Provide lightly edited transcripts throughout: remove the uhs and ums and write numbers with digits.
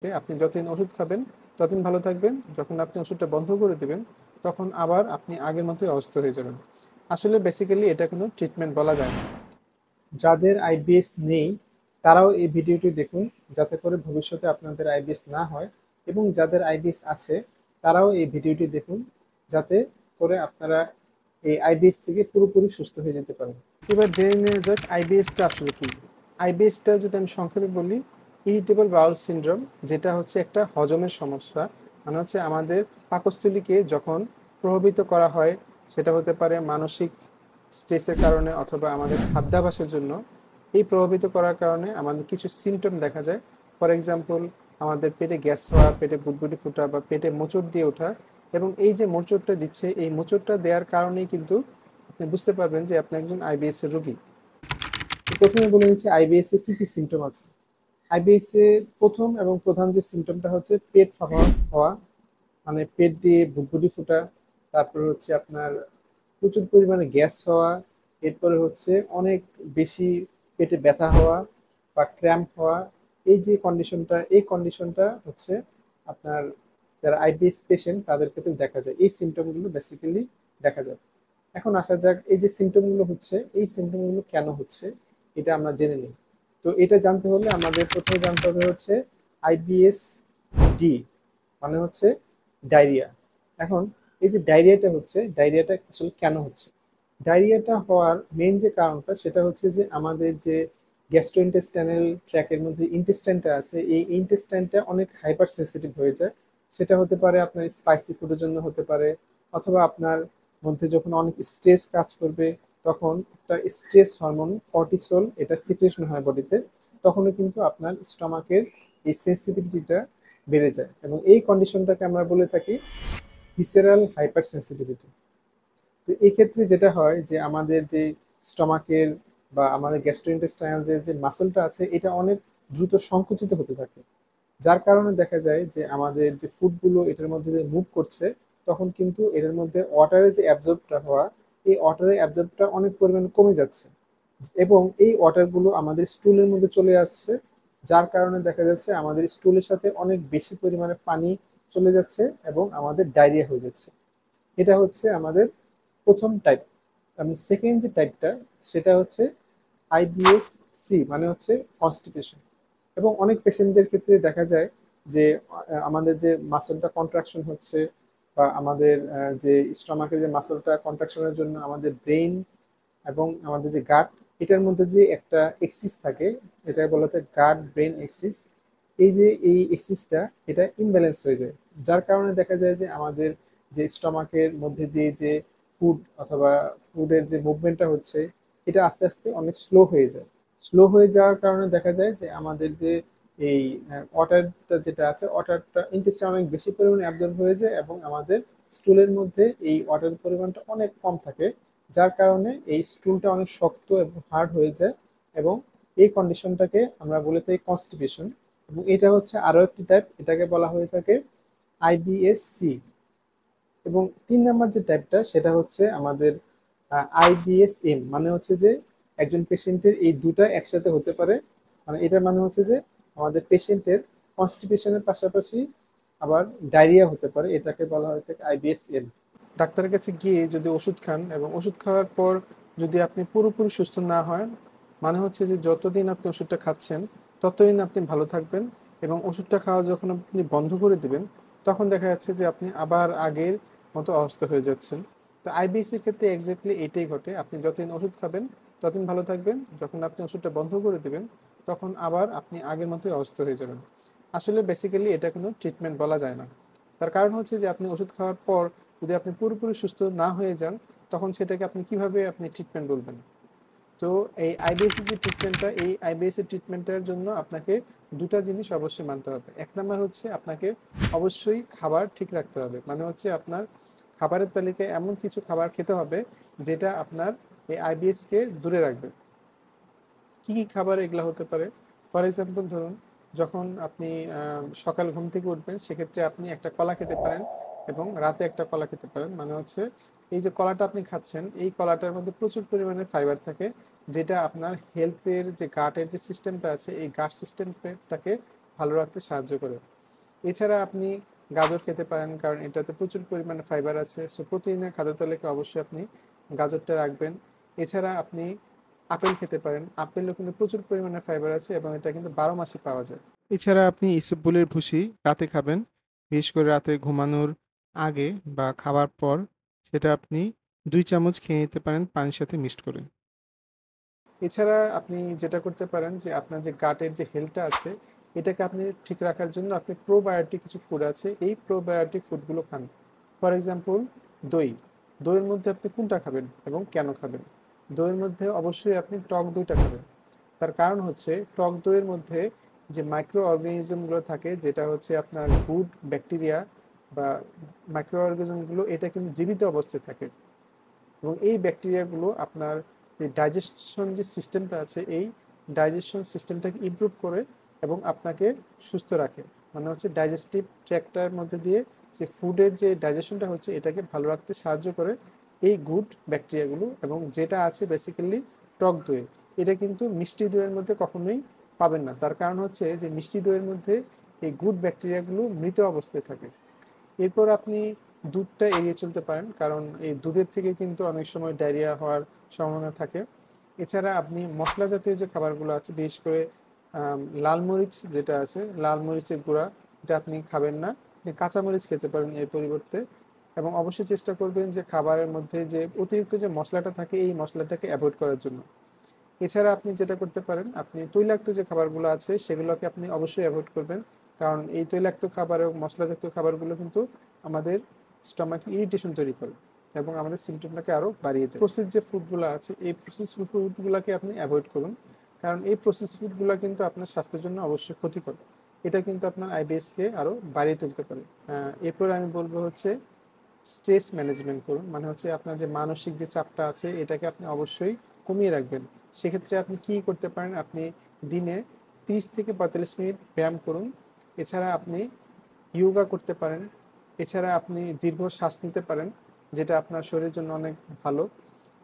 আপনি যতদিন ওষুধ খাবেন ততদিন ভালো থাকবেন। যখন আপনি ওষুধটা বন্ধ করে দিবেন তখন আবার আপনি আগের মতোই অসুস্থ হয়ে যাবেন। আসলে বেসিক্যালি এটা কোনো ট্রিটমেন্ট বলা যায় না। যাদের আইবিএস নেই তারাও এই ভিডিওটি দেখুন, যাতে করে ভবিষ্যতে আপনাদের আইবিএস না হয়, এবং যাদের আইবিএস আছে তারাও এই ভিডিওটি দেখুন, যাতে করে আপনারা এই আইবিএস থেকে পুরোপুরি সুস্থ হয়ে যেতে পারেন। এবার জেনে নেওয়া যাক আইবিএসটা আসলে কি। আইবিএসটা যদি আমি সংক্ষেপে বলি, ইরিটেবল বাউল সিনড্রোম, যেটা হচ্ছে একটা হজমের সমস্যা। মানে হচ্ছে আমাদের পাকস্থলীকে যখন প্রভাবিত করা হয়, সেটা হতে পারে মানসিক স্ট্রেসের কারণে অথবা আমাদের খাদ্যাভ্যাসের জন্য। এই প্রভাবিত করার কারণে আমাদের কিছু সিমটম দেখা যায়। ফর এক্সাম্পল, আমাদের পেটে গ্যাস হওয়া, পেটে বুদবুদি ফোটা বা পেটে মোচড় দিয়ে ওঠা। এবং এই যে মোচড়টা দিচ্ছে, এই মোচড়টা দেওয়ার কারণেই কিন্তু আপনি বুঝতে পারবেন যে আপনি একজন আইবিএস এর রোগী। তো প্রথমে বলে নিচ্ছি আইবিএস এর কি কি সিমটম আছে। আইবিএস এর প্রথম এবং প্রধান যে সিমটমটা হচ্ছে পেট ফাঁপা হওয়া, মানে পেট দিয়ে বুদবুদি ফোটা। তারপরে হচ্ছে আপনার প্রচুর পরিমাণে গ্যাস হওয়া। এরপরে হচ্ছে অনেক বেশি পেটে ব্যথা হওয়া বা ক্র্যাম্প হওয়া। এই কন্ডিশনটা হচ্ছে আপনার যারা আইবিএস পেশেন্ট তাদের ক্ষেত্রে দেখা যায়। এই সিমটমগুলো বেসিক্যালি দেখা যায়। এখন আসা যাক, এই যে সিমটমগুলো হচ্ছে, এই সিমটমগুলো কেন হচ্ছে এটা আমরা জেনে নিই। তো এটা জানতে হলে আমাদের প্রথমে জানতে হবে হচ্ছে আইবিএস ডি, মানে হচ্ছে ডায়রিয়া। এখন এই যে ডায়রিয়াটা আসলে কেন হচ্ছে। ডায়রিয়াটা হওয়ার মেইন যে কারণটা সেটা হচ্ছে যে আমাদের যে গ্যাস্ট্রোইন্টেস্টাইনাল ট্র্যাকের মধ্যে ইন্টেস্টাইনটা আছে, এই ইন্টেস্টাইনটা অনেক হাইপার সেন্সিটিভ হয়ে যায়। সেটা হতে পারে আপনার স্পাইসি ফুডের জন্য হতে পারে, অথবা আপনার মধ্যে যখন অনেক স্ট্রেস কাজ করবে তখন একটা স্ট্রেস হরমোন কর্টিসল এটা সিক্রেশন হয় বডিতে, তখনও কিন্তু আপনার স্টমাকের এই সেন্সিটিভিটিটা বেড়ে যায়, এবং এই কন্ডিশনটাকে আমরা বলে থাকি ভিসেরাল হাইপার সেন্সিটিভিটি। তো এই ক্ষেত্রে যেটা হয় যে আমাদের যে স্টমাকের বা আমাদের গ্যাস্ট্রোইন্টেস্টাইনাল যে মাসলটা আছে এটা অনেক দ্রুত সংকুচিত হতে থাকে, যার কারণে দেখা যায় যে আমাদের যে ফুডগুলো এটার মধ্যে দিয়ে মুভ করছে তখন কিন্তু এটার মধ্যে ওয়াটারের যে অ্যাবজর্বটা হওয়া, এই ওয়াটারের অ্যাবজর্বটা অনেক পরিমাণে কমে যাচ্ছে, এবং এই ওয়াটারগুলো আমাদের স্টুলের মধ্যে চলে আসছে, যার কারণে দেখা যাচ্ছে আমাদের স্টুলের সাথে অনেক বেশি পরিমাণে পানি চলে যাচ্ছে এবং আমাদের ডায়রিয়া হয়ে যাচ্ছে। এটা হচ্ছে আমাদের প্রথম টাইপ। এবং সেকেন্ড যে টাইপটা সেটা হচ্ছে আইবিএস সি, মানে হচ্ছে কনস্টিপেশন। এবং অনেক পেশেন্টদের ক্ষেত্রে দেখা যায় যে আমাদের যে মাসলটা কন্ট্রাকশন হচ্ছে, বা আমাদের যে স্টমাকের যে মাসলটা কন্ট্রাকশনের জন্য আমাদের ব্রেইন এবং আমাদের যে গাট, এটার মধ্যে যে একটা এক্সিস থাকে, এটা বলা হয় গাট ব্রেন এক্সিস। এই এক্সিসটা এটা ইমব্যালেন্স হয়ে যায়, যার কারণে দেখা যায় যে আমাদের যে স্টমাকের মধ্যে দিয়ে যে ফুড অথবা ফুডের যে মুভমেন্টটা হচ্ছে এটা আস্তে আস্তে অনেক স্লো হয়ে যায়। স্লো হয়ে যাওয়ার কারণে দেখা যায় যে আমাদের যে এই ওয়াটারটা যেটা আছে, ওয়াটারটা ইন্টেস্টে অনেক বেশি পরিমাণে অ্যাবজর্ব হয়ে যায়, এবং আমাদের স্টুলের মধ্যে এই ওয়াটারের পরিমাণটা অনেক কম থাকে, যার কারণে এই স্টুলটা অনেক শক্ত এবং হার্ড হয়ে যায়। এবং এই কন্ডিশনটাকে আমরা বলে থাকি কনস্টিপেশন। এবং এটা হচ্ছে আরো একটি টাইপ, এটাকে বলা হয়ে থাকে আইবিএস সি। এবং 3 নাম্বার যে টাইপটা সেটা হচ্ছে আমাদের আইবিএসএম, মানে হচ্ছে যে একজন পেশেন্টের এই দুটা একসাথে হতে পারে। মানে এটার মানে হচ্ছে যে আমাদের পেশেন্টের কনস্টিপেশনের পাশাপাশি আবার ডায়রিয়া হতে পারে, এটাকে বলা হয়ে থাকে আইবিএসএম। ডাক্তারের কাছে গিয়ে যদি ওষুধ খান এবং ওষুধ খাওয়ার পর যদি আপনি পুরোপুরি সুস্থ না হয়, মানে হচ্ছে যে যতদিন আপনি ওষুধটা খাচ্ছেন ততদিন আপনি ভালো থাকবেন, এবং ওষুধটা খাওয়া যখন আপনি বন্ধ করে দিবেন তখন দেখা যাচ্ছে যে আপনি আবার আগের মতো অসুস্থ হয়ে যাচ্ছেন। তো আইবিএস এর ক্ষেত্রে এক্স্যাক্টলি এটাই ঘটে, আপনি যতদিন ওষুধ খাবেন ততদিন ভালো থাকবেন, যখন আপনি ওষুধটা বন্ধ করে দিবেন তখন আবার আপনি আগের মতোই অসুস্থ হয়ে যাবেন। আসলে বেসিক্যালি এটা কোনো ট্রিটমেন্ট বলা যায় না। তার কারণ হচ্ছে যে আপনি ওষুধ খাওয়ার পর যদি আপনি পুরোপুরি সুস্থ না হয়ে যান তখন সেটাকে আপনি কিভাবে আপনি ট্রিটমেন্ট বলবেন। তো এই আইবিএস যে ট্রিটমেন্টটা, এই আইবিএস এর ট্রিটমেন্টের জন্য আপনাকে দুটা জিনিস অবশ্যই মানতে হবে। এক নাম্বার হচ্ছে আপনাকে অবশ্যই খাবার ঠিক রাখতে হবে, মানে হচ্ছে আপনার খাবারের তালিকায় এমন কিছু খাবার খেতে হবে যেটা আপনার এই আইবিএসকে দূরে রাখবে। কি কি খাবার এগুলো হতে পারে? ফর এক্সাম্পল ধরুন, যখন আপনি সকাল ঘুম থেকে উঠবেন সেক্ষেত্রে আপনি একটা কলা খেতে পারেন, এবং রাতে একটা কলা খেতে পারেন। মানে হচ্ছে এই যে কলাটা আপনি খাচ্ছেন এই কলাটার মধ্যে প্রচুর পরিমাণে ফাইবার থাকে, যেটা আপনার হেলথের যে গাটের যে সিস্টেমটা আছে এই গাট সিস্টেমটাকে ভালো রাখতে সাহায্য করে। এছাড়া আপনি গাজর খেতে পারেন, কারণ এটাতে প্রচুর পরিমাণে ফাইবার আছে। সো প্রতিদিনের খাদ্য তালিকায় অবশ্যই আপনি গাজরটা রাখবেন। এছাড়া আপনি আপেল খেতে পারেন, আপেলও কিন্তু প্রচুর পরিমাণে ফাইবার আছে এবং এটা কিন্তু 12 মাসই পাওয়া যায়। এছাড়া আপনি ইসবগুলের ভুসি রাতে খাবেন, বিশেষ করে রাতে ঘুমানোর আগে বা খাবার পর। সেটা আপনি 2 চামচ খেয়ে নিতে পারেন পানির সাথে মিক্সড করে। এছাড়া আপনি যেটা করতে পারেন যে আপনার যে গাটের যে হেলথটা আছে এটাকে আপনি ঠিক রাখার জন্য আপনি প্রোবায়োটিক কিছু ফুড আছে, এই প্রোবায়োটিক ফুডগুলো খান। ফর এক্সাম্পল, দই। দইয়ের মধ্যে আপনি কোনটা খাবেন এবং কেন খাবেন? দইয়ের মধ্যে অবশ্যই আপনি টক দইটা খাবেন। তার কারণ হচ্ছে টক দইয়ের মধ্যে যে মাইক্রো অর্গানিজমগুলো থাকে, যেটা হচ্ছে আপনার গুড ব্যাকটেরিয়া বা মাইক্রো অর্গানিজমগুলো, এটা কিন্তু জীবিত অবস্থায় থাকে এবং এই ব্যাকটেরিয়াগুলো আপনার যে ডাইজেশন যে সিস্টেমটা আছে এই ডাইজেশন সিস্টেমটাকে ইমপ্রুভ করে এবং আপনাকে সুস্থ রাখে। মানে হচ্ছে ডাইজেস্টিভ ট্র্যাক্টটার মধ্যে দিয়ে যে ফুডের যে ডাইজেশনটা হচ্ছে এটাকে ভালো রাখতে সাহায্য করে এই গুড ব্যাকটেরিয়াগুলো। এবং যেটা আছে বেসিক্যালি টক দই, এটা কিন্তু মিষ্টি দইয়ের মধ্যে কখনোই পাবেন না। তার কারণ হচ্ছে যে মিষ্টি দইয়ের মধ্যে এই গুড ব্যাকটেরিয়াগুলো মৃত অবস্থায় থাকে। এরপর আপনি দুধটা এড়িয়ে চলতে পারেন, কারণ এই দুধের থেকে কিন্তু অনেক সময় ডায়রিয়া হওয়ার সম্ভাবনা থাকে। এছাড়া আপনি মশলা জাতীয় যে খাবারগুলো আছে, বিশেষ করে লাল মরিচ যেটা আছে, লাল মরিচের গুঁড়া, এটা আপনি খাবেন না। আপনি কাঁচা মরিচ খেতে পারেন এর পরিবর্তে। এবং অবশ্যই চেষ্টা করবেন যে খাবারের মধ্যে যে অতিরিক্ত যে মশলাটা থাকে এই মশলাটাকে অ্যাভয়েড করার জন্য। এছাড়া আপনি যেটা করতে পারেন, আপনি তৈলাক্ত যে খাবারগুলো আছে সেগুলোকে আপনি অবশ্যই অ্যাভয়েড করবেন, কারণ এই তৈলাক্ত খাবার এবং মশলা জাতীয় খাবারগুলো কিন্তু আমাদের স্টমাকে ইরিটেশন তৈরি করে এবং আমাদের সিমটমটাকে আরও বাড়িয়ে দেয়। প্রসেস যে ফুডগুলো আছে এই প্রসেস ফুডগুলোকে আপনি অ্যাভয়েড করুন, কারণ এই প্রসেস ফুডগুলো কিন্তু আপনার স্বাস্থ্যের জন্য অবশ্যই ক্ষতিকর। এটা কিন্তু আপনার আইবিএসকে আরও বাড়িয়ে তুলতে পারে। এরপর আমি বলবো হচ্ছে স্ট্রেস ম্যানেজমেন্ট করুন। মানে হচ্ছে আপনার যে মানসিক যে চাপটা আছে এটাকে আপনি অবশ্যই কমিয়ে রাখবেন। সেক্ষেত্রে আপনি কি করতে পারেন, আপনি দিনে 30 থেকে 45 মিনিট ব্যায়াম করুন। এছাড়া আপনি ইয়োগা করতে পারেন। এছাড়া আপনি দীর্ঘ শ্বাস নিতে পারেন, যেটা আপনার শরীরের জন্য অনেক ভালো।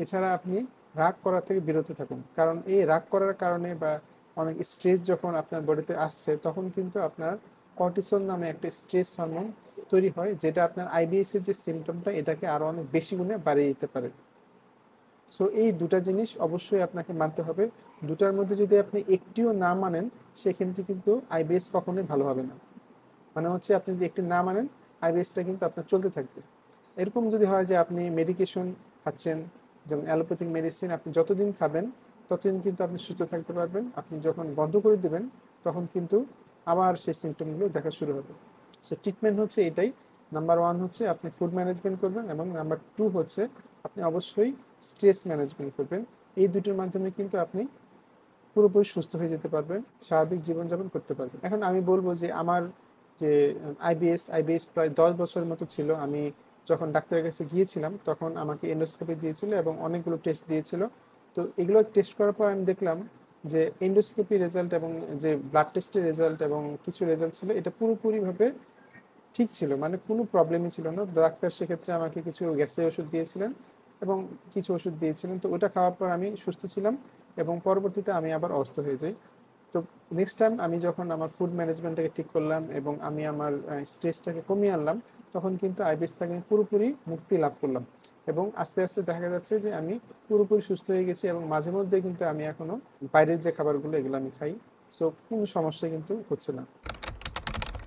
এছাড়া আপনি রাগ করা থেকে বিরত থাকুন, কারণ এই রাগ করার কারণে বা অনেক স্ট্রেস যখন আপনার বডিতে আসছে তখন কিন্তু আপনার কর্টিসল নামে একটা স্ট্রেস হরমোন তৈরি হয়, যেটা আপনার আইবিএস এর যে সিমটমটা এটাকে আরো অনেক বেশি গুণে বাড়িয়ে দিতে পারে। সো এই দুটা জিনিস অবশ্যই আপনাকে মানতে হবে। দুটার মধ্যে যদি আপনি একটিও না মানেন সেক্ষেত্রে কিন্তু আইবিএস কখনোই ভালো হবে না। মানে হচ্ছে আপনি যদি একটি না মানেন আইবিএসটা কিন্তু আপনার চলতে থাকবে। এরকম যদি হয় যে আপনি মেডিকেশন খাচ্ছেন, যেমন অ্যালোপ্যাথিক মেডিসিন, আপনি যতদিন খাবেন ততদিন কিন্তু আপনি সুস্থ থাকতে পারবেন। আপনি যখন বন্ধ করে দেবেন তখন কিন্তু আবার সেই সিমটমগুলো দেখা শুরু হবে। সো ট্রিটমেন্ট হচ্ছে এটাই। নাম্বার ওয়ান হচ্ছে আপনি ফুড ম্যানেজমেন্ট করবেন এবং নাম্বার টু হচ্ছে আপনি অবশ্যই স্ট্রেস ম্যানেজমেন্ট করবেন। এই দুটির মাধ্যমে কিন্তু আপনি পুরোপুরি সুস্থ হয়ে যেতে পারবেন, স্বাভাবিক জীবনযাপন করতে পারবেন। এখন আমি বলবো যে আমার যে আইবিএস প্রায় 10 বছরের মতো ছিল। আমি যখন ডাক্তারের কাছে গিয়েছিলাম তখন আমাকে এন্ডোস্কোপি দিয়েছিল এবং অনেকগুলো টেস্ট দিয়েছিল। তো এগুলো টেস্ট করার পর আমি দেখলাম যে এন্ডোস্কোপি রেজাল্ট এবং যে ব্লাড টেস্টের রেজাল্ট এবং কিছু রেজাল্ট ছিল এটা পুরোপুরিভাবে ঠিক ছিল, মানে কোনো প্রবলেমই ছিল না। ডাক্তার সেক্ষেত্রে আমাকে কিছু গ্যাসের ওষুধ দিয়েছিলেন এবং কিছু ওষুধ দিয়েছিলেন, তো ওটা খাওয়ার পর আমি সুস্থ ছিলাম এবং পরবর্তীতে আমি আবার অসুস্থ হয়ে যাই। তো নেক্সট টাইম আমি যখন আমার ফুড ম্যানেজমেন্টটাকে ঠিক করলাম এবং আমি আমার স্ট্রেসটাকে কমিয়ে আনলাম তখন কিন্তু আইবিএস থেকে আমি পুরোপুরি মুক্তি লাভ করলাম এবং আস্তে আস্তে দেখা যাচ্ছে যে আমি পুরোপুরি সুস্থ হয়ে গেছি এবং মাঝে মধ্যে কিন্তু আমি এখনো বাইরের যে খাবারগুলো এগুলো আমি খাই। সো কোনো সমস্যা কিন্তু হচ্ছে না।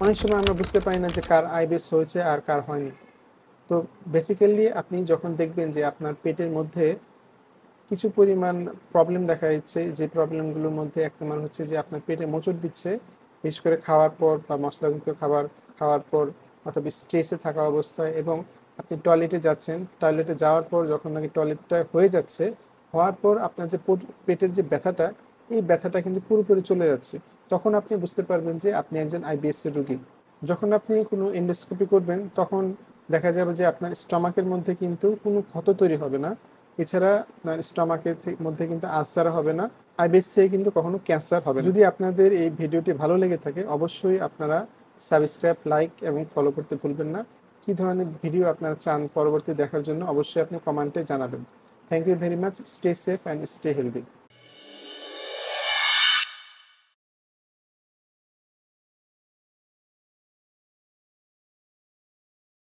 অনেক সময় আমরা বুঝতে পারি না যে কার আইবিএস হয়েছে আর কার হয়নি। তো বেসিক্যালি আপনি যখন দেখবেন যে আপনার পেটের মধ্যে কিছু পরিমাণ প্রবলেম দেখা দিচ্ছে, যে প্রবলেমগুলোর মধ্যে এক নম্বর হচ্ছে যে আপনার পেটে মোচড় দিচ্ছে, বিশেষ করে খাওয়ার পর বা মশলাযুক্ত খাবার খাওয়ার পর অথবা স্ট্রেসে থাকা অবস্থায়, এবং আপনি টয়লেটে যাচ্ছেন, টয়লেটে যাওয়ার পর যখন নাকি টয়লেটটা হয়ে যাচ্ছে, হওয়ার পর আপনার যে পেটের যে ব্যথাটা, এই ব্যথাটা কিন্তু পুরোপুরি চলে যাচ্ছে, তখন আপনি বুঝতে পারবেন যে আপনি একজন আইবিএস এর রোগী। যখন আপনি কোনো এন্ডোস্কোপি করবেন তখন দেখা যাবে যে আপনার স্টমাকের মধ্যে কিন্তু কোনো ক্ষত তৈরি হবে না। এছাড়া আপনার স্টমাকের মধ্যে কিন্তু আলসার হবে না। আইবিএস থেকে কিন্তু কখনো ক্যান্সার হবে না। যদি আপনাদের এই ভিডিওটি ভালো লেগে থাকে অবশ্যই আপনারা সাবস্ক্রাইব, লাইক এবং ফলো করতে ভুলবেন না। কী ধরনের ভিডিও আপনারা চান পরবর্তী দেখার জন্য অবশ্যই আপনি কমেন্টে জানাবেন। Thank you very much. Stay safe and stay healthy.